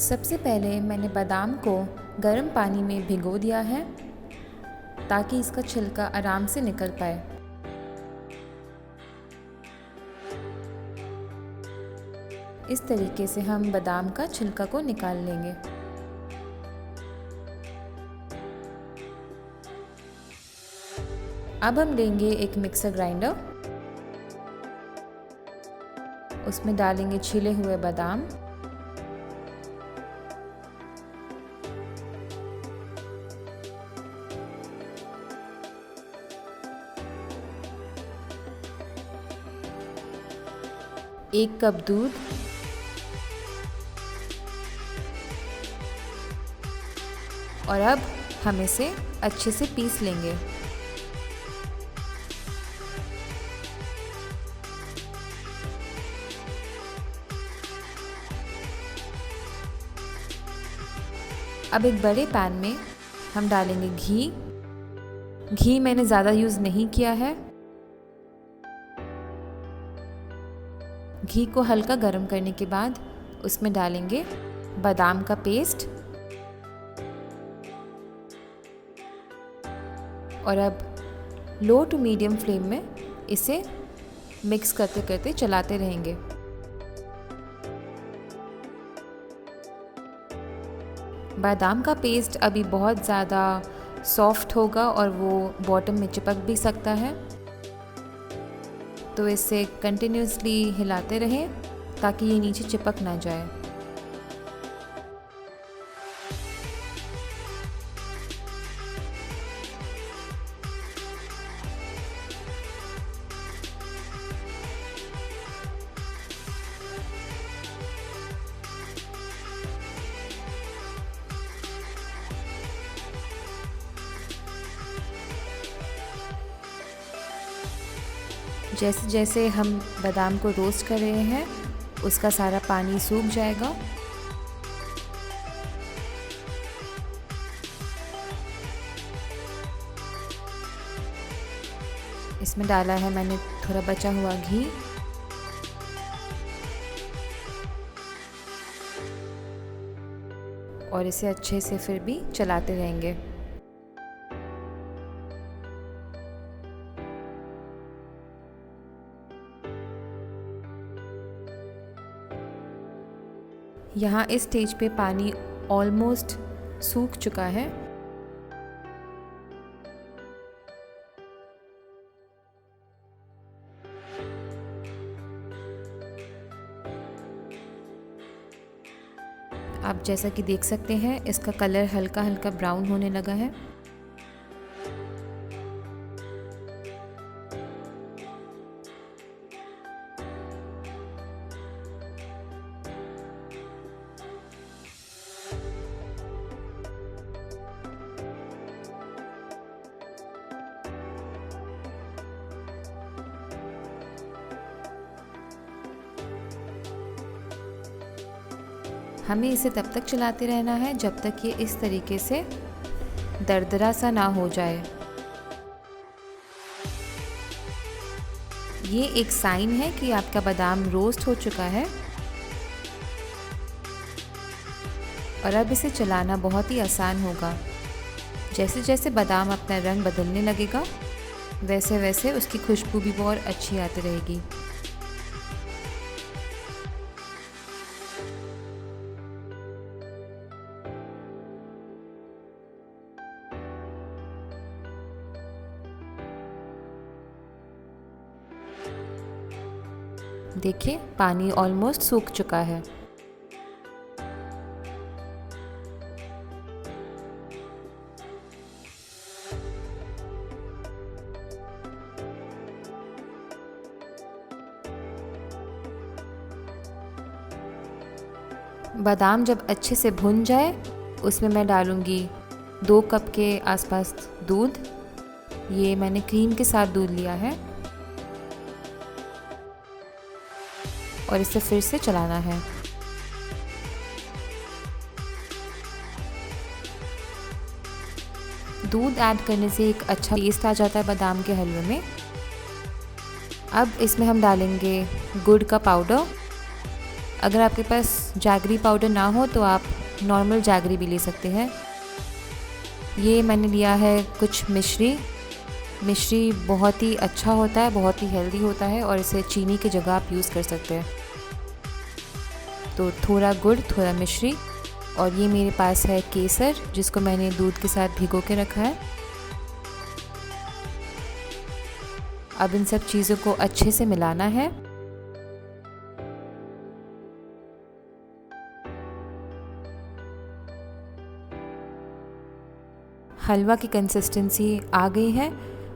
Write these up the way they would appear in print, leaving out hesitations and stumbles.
सबसे पहले मैंने बादाम को गर्म पानी में भिगो दिया है ताकि इसका छिलका आराम से निकल पाए। इस तरीके से हम बादाम का छिलका को निकाल लेंगे। अब हम लेंगे एक मिक्सर ग्राइंडर, उसमें डालेंगे छिले हुए बादाम, एक कप दूध, और अब हम इसे अच्छे से पीस लेंगे। अब एक बड़े पैन में हम डालेंगे घी। घी मैंने ज़्यादा यूज़ नहीं किया है। घी को हल्का गर्म करने के बाद उसमें डालेंगे बादाम का पेस्ट, और अब लो टू मीडियम फ्लेम में इसे मिक्स करते करते चलाते रहेंगे। बादाम का पेस्ट अभी बहुत ज़्यादा सॉफ्ट होगा और वो बॉटम में चिपक भी सकता है, तो इसे कंटिन्यूसली हिलाते रहें ताकि ये नीचे चिपक ना जाए। जैसे जैसे हम बादाम को रोस्ट कर रहे हैं उसका सारा पानी सूख जाएगा। इसमें डाला है मैंने थोड़ा बचा हुआ घी, और इसे अच्छे से फिर भी चलाते रहेंगे। यहाँ इस स्टेज पे पानी ऑलमोस्ट सूख चुका है। आप जैसा कि देख सकते हैं इसका कलर हल्का हल्का ब्राउन होने लगा है। हमें इसे तब तक चलाते रहना है जब तक ये इस तरीके से दरदरा सा ना हो जाए। ये एक साइन है कि आपका बादाम रोस्ट हो चुका है। और अब इसे चलाना बहुत ही आसान होगा। जैसे जैसे बादाम अपना रंग बदलने लगेगा वैसे वैसे उसकी खुशबू भी बहुत अच्छी आती रहेगी। देखिए पानी ऑलमोस्ट सूख चुका है। बादाम जब अच्छे से भुन जाए उसमें मैं डालूँगी 2 कप के आसपास दूध। ये मैंने क्रीम के साथ दूध लिया है और इसे फिर से चलाना है। दूध ऐड करने से एक अच्छा टेस्ट आ जाता है बादाम के हलवे में। अब इसमें हम डालेंगे गुड़ का पाउडर। अगर आपके पास जैगरी पाउडर ना हो तो आप नॉर्मल जैगरी भी ले सकते हैं। ये मैंने लिया है कुछ मिश्री। मिश्री बहुत ही अच्छा होता है, बहुत ही हेल्दी होता है और इसे चीनी की जगह आप यूज़ कर सकते हैं। तो थोड़ा गुड़, थोड़ा मिश्री, और ये मेरे पास है केसर जिसको मैंने दूध के साथ भिगो के रखा है। अब इन सब चीज़ों को अच्छे से मिलाना है। हलवा की कंसिस्टेंसी आ गई है।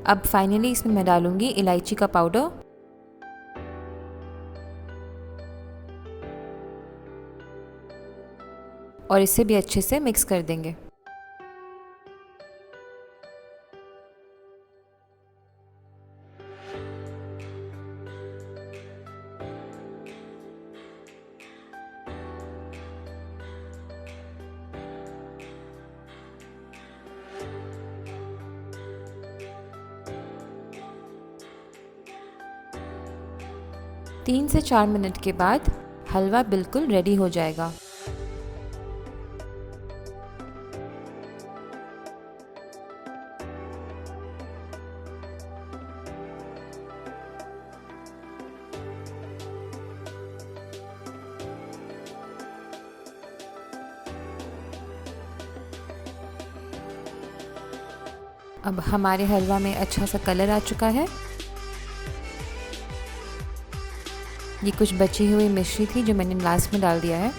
अब फाइनली इसमें मैं डालूँगी इलायची का पाउडर। और इसे भी अच्छे से मिक्स कर देंगे। तीन से 4 मिनट के बाद हलवा बिल्कुल रेडी हो जाएगा। अब हमारे हलवा में अच्छा सा कलर आ चुका है। ये कुछ बची हुई मिश्री थी जो मैंने लास्ट में डाल दिया है।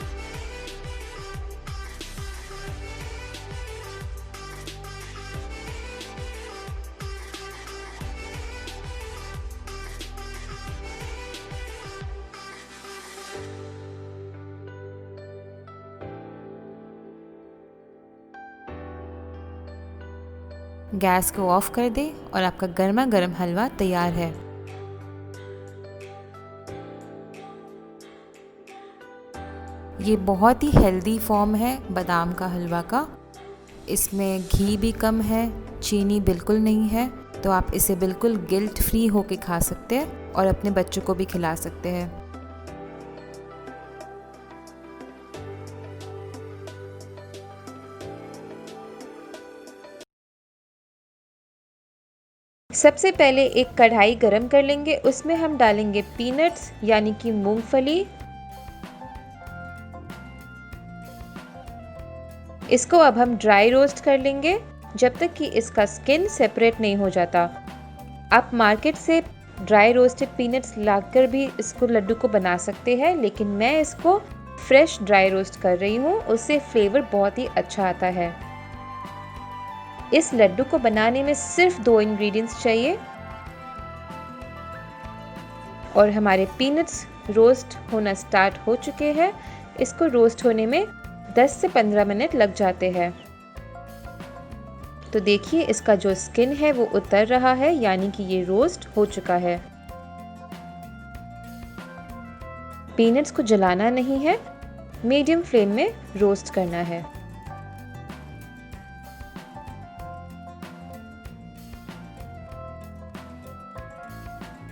गैस को ऑफ कर दें और आपका गर्मा गर्म हलवा तैयार है। ये बहुत ही हेल्दी फॉर्म है बादाम का हलवा का। इसमें घी भी कम है, चीनी बिल्कुल नहीं है, तो आप इसे बिल्कुल गिल्ट फ्री होके खा सकते हैं और अपने बच्चों को भी खिला सकते हैं। सबसे पहले एक कढ़ाई गरम कर लेंगे, उसमें हम डालेंगे पीनट्स यानी कि मूंगफली। इसको अब हम ड्राई रोस्ट कर लेंगे जब तक कि इसका स्किन सेपरेट नहीं हो जाता। आप मार्केट से ड्राई रोस्टेड पीनट्स लाकर भी इसको लड्डू को बना सकते हैं, लेकिन मैं इसको फ्रेश ड्राई रोस्ट कर रही हूँ, उससे फ्लेवर बहुत ही अच्छा आता है। इस लड्डू को बनाने में सिर्फ 2 इंग्रेडिएंट्स चाहिए और हमारे पीनट्स रोस्ट होना स्टार्ट हो चुके हैं। इसको रोस्ट होने में 10 से 15 मिनट लग जाते हैं। तो देखिए इसका जो स्किन है वो उतर रहा है, यानी कि ये रोस्ट हो चुका है। पीनट्स को जलाना नहीं है, मीडियम फ्लेम में रोस्ट करना है।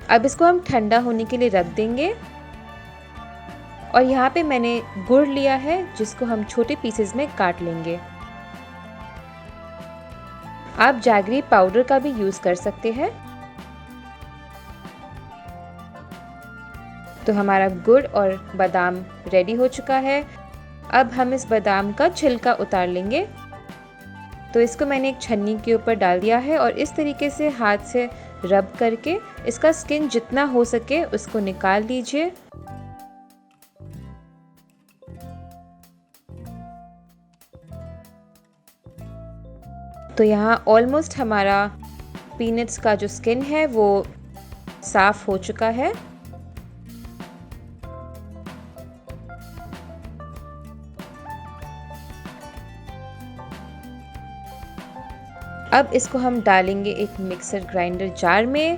अब इसको हम ठंडा होने के लिए रख देंगे। और यहाँ पे मैंने गुड़ लिया है जिसको हम छोटे पीसेस में काट लेंगे। आप जैगरी पाउडर का भी यूज़ कर सकते हैं। तो हमारा गुड़ और बादाम रेडी हो चुका है। अब हम इस बादाम का छिलका उतार लेंगे। तो इसको मैंने एक छन्नी के ऊपर डाल दिया है और इस तरीके से हाथ से रब करके इसका स्किन जितना हो सके उसको निकाल लीजिए। तो यहाँ ऑलमोस्ट हमारा पीनट्स का जो स्किन है वो साफ हो चुका है। अब इसको हम डालेंगे एक मिक्सर ग्राइंडर जार में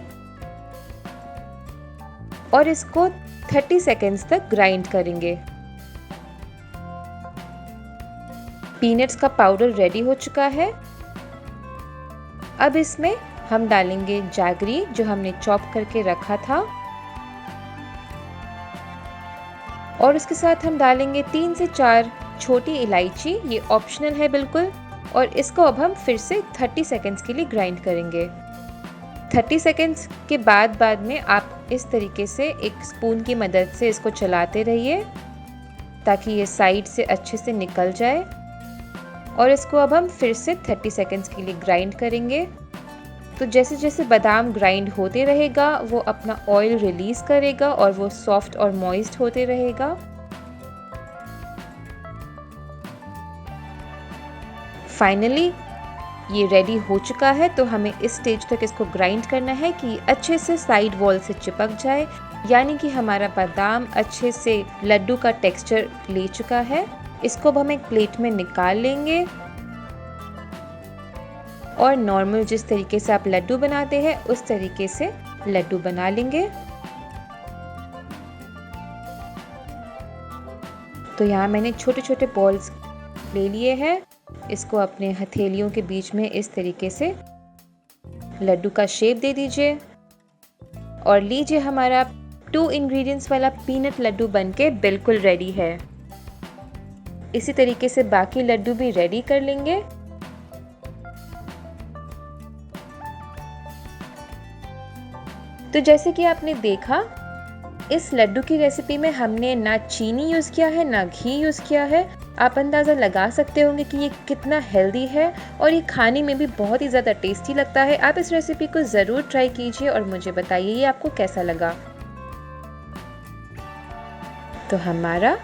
और इसको 30 सेकेंड्स तक ग्राइंड करेंगे। पीनट्स का पाउडर रेडी हो चुका है। अब इसमें हम डालेंगे जैगरी जो हमने चॉप करके रखा था और उसके साथ हम डालेंगे 3 से 4 छोटी इलायची, ये ऑप्शनल है बिल्कुल। और इसको अब हम फिर से 30 सेकेंड्स के लिए ग्राइंड करेंगे। 30 सेकेंड्स के बाद में आप इस तरीके से एक स्पून की मदद से इसको चलाते रहिए ताकि ये साइड से अच्छे से निकल जाए। और इसको अब हम फिर से 30 सेकेंड्स के लिए ग्राइंड करेंगे। तो जैसे जैसे बादाम ग्राइंड होते रहेगा वो अपना ऑयल रिलीज करेगा और वो सॉफ्ट और मॉइस्ट होते रहेगा। फाइनली ये रेडी हो चुका है। तो हमें इस स्टेज तक इसको ग्राइंड करना है कि अच्छे से साइड वॉल से चिपक जाए, यानी कि हमारा बादाम अच्छे से लड्डू का टेक्सचर ले चुका है। इसको अब हम एक प्लेट में निकाल लेंगे और नॉर्मल जिस तरीके से आप लड्डू बनाते हैं उस तरीके से लड्डू बना लेंगे। तो यहाँ मैंने छोटे छोटे बॉल्स ले लिए हैं। इसको अपने हथेलियों के बीच में इस तरीके से लड्डू का शेप दे दीजिए और लीजिए, हमारा 2 इंग्रेडिएंट्स वाला पीनट लड्डू बनके बिल्कुल रेडी है। इसी तरीके से बाकी लड्डू भी रेडी कर लेंगे। तो जैसे कि आपने देखा, इस लड्डू की रेसिपी में हमने ना चीनी यूज़ किया है ना घी यूज़ किया है। आप अंदाज़ा लगा सकते होंगे कि ये कितना हेल्दी है और ये खाने में भी बहुत ही ज़्यादा टेस्टी लगता है। आप इस रेसिपी को ज़रूर ट्राई कीजिए और मुझे बताइए ये आपको कैसा लगा। तो हमारा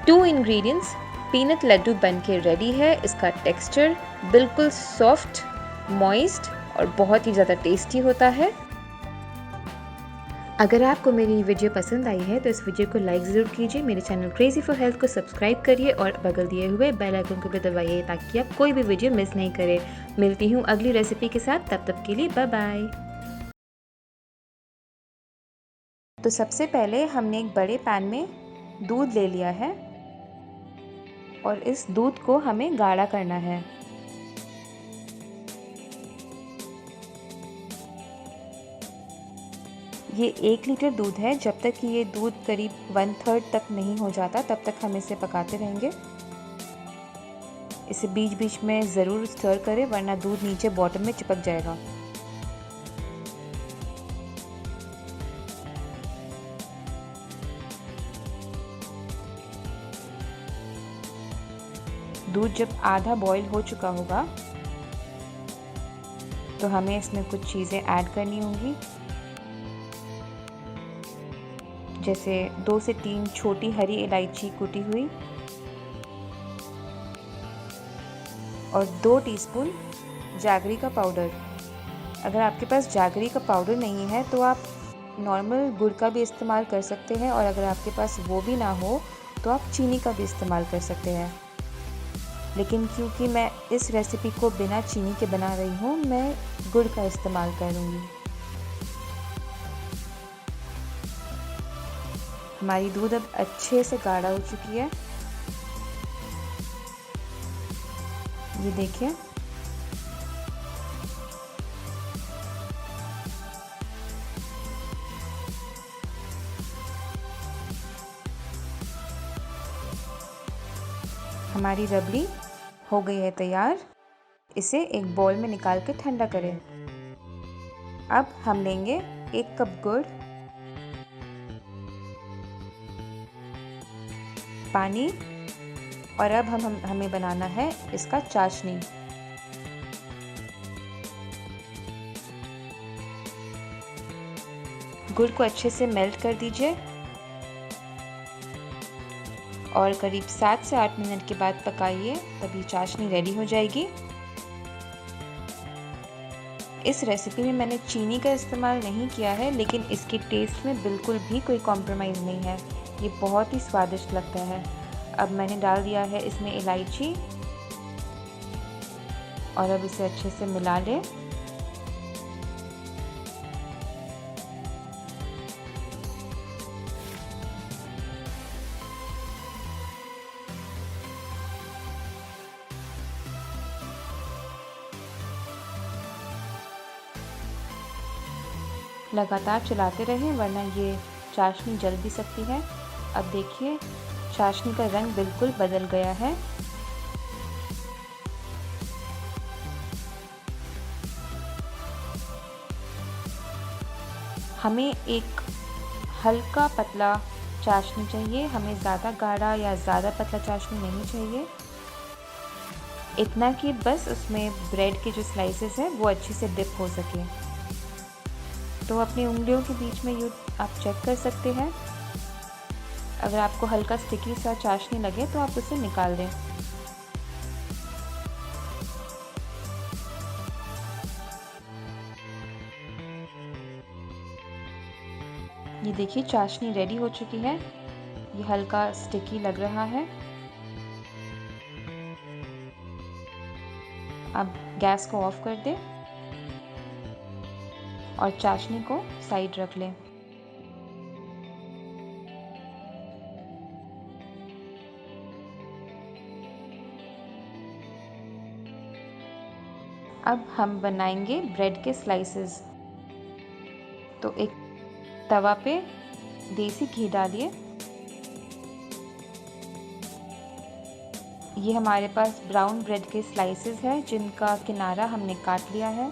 2 इंग्रेडिएंट्स पीनट लड्डू बनके रेडी है। इसका टेक्सचर बिल्कुल सॉफ्ट, मॉइस्ट और बहुत ही ज़्यादा टेस्टी होता है। अगर आपको मेरी वीडियो पसंद आई है तो इस वीडियो को लाइक ज़रूर कीजिए। मेरे चैनल क्रेजी फॉर हेल्थ को सब्सक्राइब करिए और बगल दिए हुए बेल आइकन को भी दबाइए ताकि आप कोई भी वीडियो मिस नहीं करें। मिलती हूँ अगली रेसिपी के साथ, तब तक के लिए बाय बाय। तो सबसे पहले हमने एक बड़े पैन में दूध ले लिया है और इस दूध को हमें गाढ़ा करना है। ये 1 लीटर दूध है। जब तक कि ये दूध करीब 1/3 तक नहीं हो जाता तब तक हम इसे पकाते रहेंगे। इसे बीच बीच में ज़रूर स्टर करें वरना दूध नीचे बॉटम में चिपक जाएगा। दूध जब आधा बॉईल हो चुका होगा तो हमें इसमें कुछ चीज़ें ऐड करनी होंगी, जैसे 2 से 3 छोटी हरी इलायची कुटी हुई और 2 टीस्पून जैगरी का पाउडर। अगर आपके पास जैगरी का पाउडर नहीं है तो आप नॉर्मल गुड़ का भी इस्तेमाल कर सकते हैं और अगर आपके पास वो भी ना हो तो आप चीनी का भी इस्तेमाल कर सकते हैं। लेकिन क्योंकि मैं इस रेसिपी को बिना चीनी के बना रही हूँ, मैं गुड़ का इस्तेमाल करूँगी। हमारी दूध अब अच्छे से गाढ़ा हो चुकी है। ये देखिए, हमारी रबड़ी हो गई है तैयार। इसे एक बाउल में निकाल के ठंडा करें। अब हम लेंगे 1 कप गुड़, पानी और अब हमें बनाना है इसका चाशनी। गुड़ को अच्छे से मेल्ट कर दीजिए और करीब 7 से 8 मिनट के बाद पकाइए, तभी चाशनी रेडी हो जाएगी। इस रेसिपी में मैंने चीनी का इस्तेमाल नहीं किया है, लेकिन इसके टेस्ट में बिल्कुल भी कोई कॉम्प्रोमाइज़ नहीं है। ये बहुत ही स्वादिष्ट लगता है। अब मैंने डाल दिया है इसमें इलायची और अब इसे अच्छे से मिला लें। लगातार चलाते रहें वरना ये चाशनी जल भी सकती है। अब देखिए चाशनी का रंग बिल्कुल बदल गया है। हमें एक हल्का पतला चाशनी चाहिए, हमें ज़्यादा गाढ़ा या ज़्यादा पतला चाशनी नहीं चाहिए। इतना कि बस उसमें ब्रेड के जो स्लाइसेस हैं वो अच्छे से डिप हो सके। तो अपनी उंगलियों के बीच में यूँ आप चेक कर सकते हैं। अगर आपको हल्का स्टिकी सा चाशनी लगे तो आप उसे निकाल दें। ये देखिए चाशनी रेडी हो चुकी है। ये हल्का स्टिकी लग रहा है। अब गैस को ऑफ कर दें और चाशनी को साइड रख लें। अब हम बनाएंगे ब्रेड के स्लाइसेस। तो एक तवा पे देसी घी डालिए। ये हमारे पास ब्राउन ब्रेड के स्लाइसेस हैं जिनका किनारा हमने काट लिया है।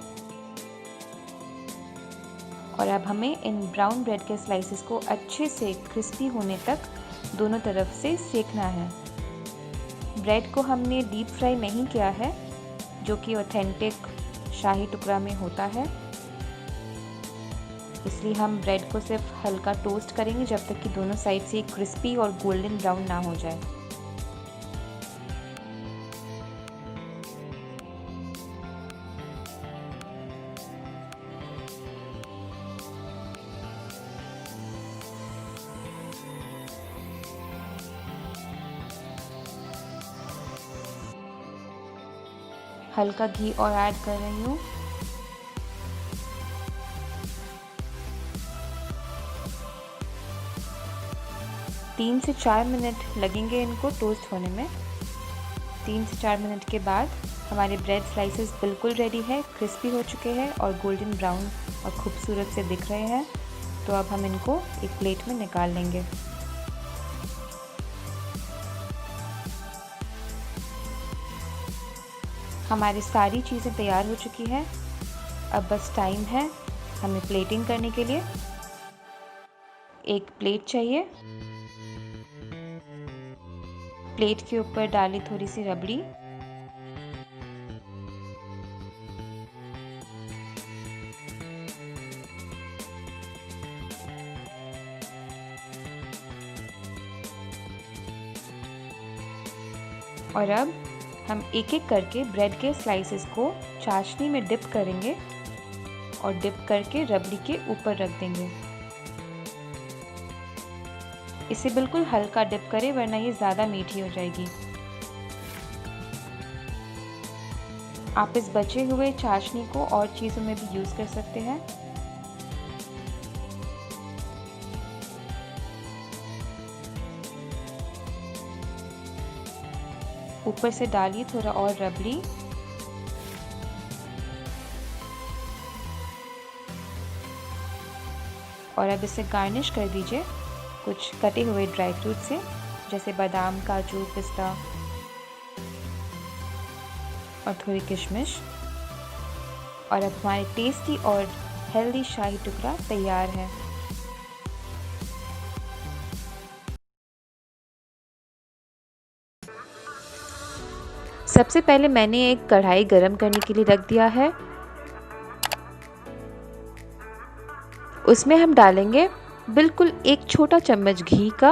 और अब हमें इन ब्राउन ब्रेड के स्लाइसेस को अच्छे से क्रिस्पी होने तक दोनों तरफ से सेकना है। ब्रेड को हमने डीप फ्राई नहीं किया है, जो कि ऑथेंटिक शाही टुकड़ा में होता है। इसलिए हम ब्रेड को सिर्फ हल्का टोस्ट करेंगे जब तक कि दोनों साइड से क्रिस्पी और गोल्डन ब्राउन ना हो जाए। हल्का घी और ऐड कर रही हूँ। तीन से 4 मिनट लगेंगे इनको टोस्ट होने में। 3 से 4 मिनट के बाद हमारे ब्रेड स्लाइसेस बिल्कुल रेडी है, क्रिस्पी हो चुके हैं और गोल्डन ब्राउन और खूबसूरत से दिख रहे हैं। तो अब हम इनको एक प्लेट में निकाल लेंगे। हमारी सारी चीज़ें तैयार हो चुकी हैं। अब बस टाइम है हमें प्लेटिंग करने के लिए। एक प्लेट चाहिए। प्लेट के ऊपर डाली थोड़ी सी रबड़ी। और अब हम एक एक करके ब्रेड के स्लाइसेस को चाशनी में डिप करेंगे और डिप करके रबड़ी के ऊपर रख देंगे। इसे बिल्कुल हल्का डिप करें वरना ये ज़्यादा मीठी हो जाएगी। आप इस बचे हुए चाशनी को और चीज़ों में भी यूज़ कर सकते हैं। ऊपर से डालिए थोड़ा और रबड़ी। और अब इसे गार्निश कर दीजिए कुछ कटे हुए ड्राई फ्रूट से, जैसे बादाम, काजू, पिस्ता और थोड़ी किशमिश। और अब हमारी टेस्टी और हेल्दी शाही टुकड़ा तैयार है। सबसे पहले मैंने एक कढ़ाई गरम करने के लिए रख दिया है। उसमें हम डालेंगे बिल्कुल एक छोटा चम्मच घी का।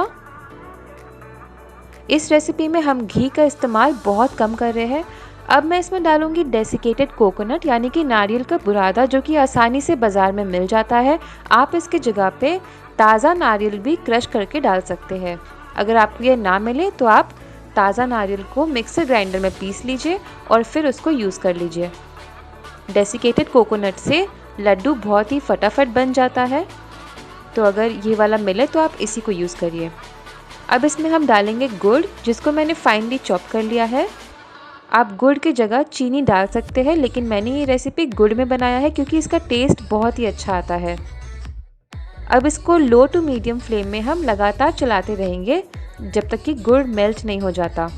इस रेसिपी में हम घी का इस्तेमाल बहुत कम कर रहे हैं। अब मैं इसमें डालूंगी डेसिकेटेड कोकोनट यानी कि नारियल का बुरादा, जो कि आसानी से बाज़ार में मिल जाता है। आप इसकी जगह पे ताज़ा नारियल भी क्रश करके डाल सकते हैं। अगर आपको ये ना मिले तो आप ताज़ा नारियल को मिक्सर ग्राइंडर में पीस लीजिए और फिर उसको यूज़ कर लीजिए। डेसिकेटेड कोकोनट से लड्डू बहुत ही फटाफट बन जाता है, तो अगर ये वाला मिले तो आप इसी को यूज़ करिए। अब इसमें हम डालेंगे गुड़, जिसको मैंने फाइनली चॉप कर लिया है। आप गुड़ की जगह चीनी डाल सकते हैं, लेकिन मैंने ये रेसिपी गुड़ में बनाया है क्योंकि इसका टेस्ट बहुत ही अच्छा आता है। अब इसको लो टू मीडियम फ्लेम में हम लगातार चलाते रहेंगे जब तक कि गुड़ मेल्ट नहीं हो जाता।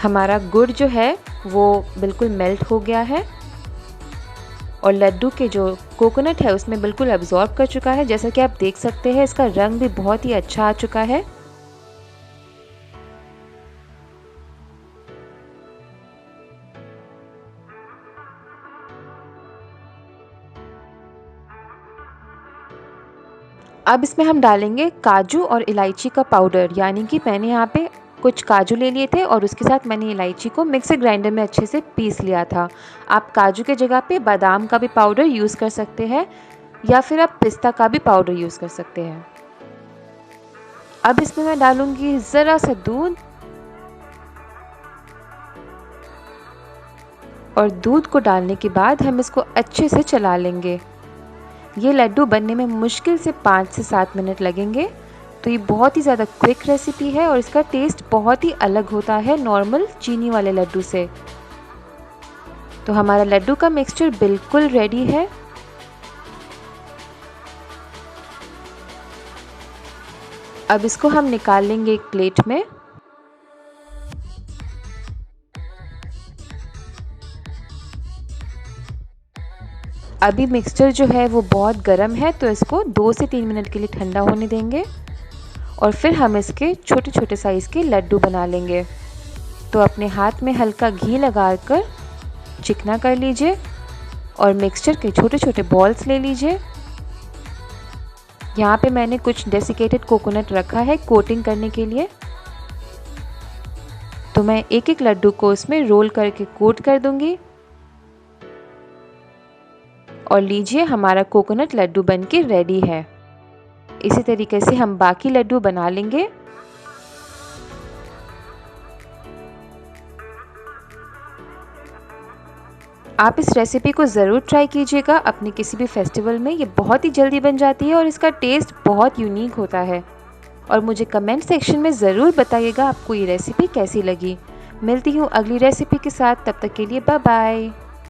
हमारा गुड़ जो है वो बिल्कुल मेल्ट हो गया है और लड्डू के जो कोकोनट है उसमें बिल्कुल अब्जॉर्ब कर चुका है। जैसा कि आप देख सकते हैं इसका रंग भी बहुत ही अच्छा आ चुका है। अब इसमें हम डालेंगे काजू और इलायची का पाउडर, यानी कि मैंने यहाँ पे कुछ काजू ले लिए थे और उसके साथ मैंने इलायची को मिक्सर ग्राइंडर में अच्छे से पीस लिया था। आप काजू के जगह पे बादाम का भी पाउडर यूज़ कर सकते हैं या फिर आप पिस्ता का भी पाउडर यूज़ कर सकते हैं। अब इसमें मैं डालूंगी ज़रा सा दूध और दूध को डालने के बाद हम इसको अच्छे से चला लेंगे। ये लड्डू बनने में मुश्किल से 5 से 7 मिनट लगेंगे। तो ये बहुत ही ज़्यादा क्विक रेसिपी है और इसका टेस्ट बहुत ही अलग होता है नॉर्मल चीनी वाले लड्डू से। तो हमारा लड्डू का मिक्सचर बिल्कुल रेडी है। अब इसको हम निकाल लेंगे एक प्लेट में। अभी मिक्सचर जो है वो बहुत गर्म है, तो इसको 2 से 3 मिनट के लिए ठंडा होने देंगे और फिर हम इसके छोटे छोटे साइज़ के लड्डू बना लेंगे। तो अपने हाथ में हल्का घी लगाकर चिकना कर लीजिए और मिक्सचर के छोटे छोटे बॉल्स ले लीजिए। यहाँ पे मैंने कुछ डेसिकेटेड कोकोनट रखा है कोटिंग करने के लिए। तो मैं एक एक लड्डू को उसमें रोल करके कोट कर दूंगी और लीजिए हमारा कोकोनट लड्डू बनके रेडी है। इसी तरीके से हम बाकी लड्डू बना लेंगे। आप इस रेसिपी को ज़रूर ट्राई कीजिएगा अपने किसी भी फेस्टिवल में। ये बहुत ही जल्दी बन जाती है और इसका टेस्ट बहुत यूनिक होता है। और मुझे कमेंट सेक्शन में ज़रूर बताइएगा आपको ये रेसिपी कैसी लगी। मिलती हूँ अगली रेसिपी के साथ, तब तक के लिए बाय बाय।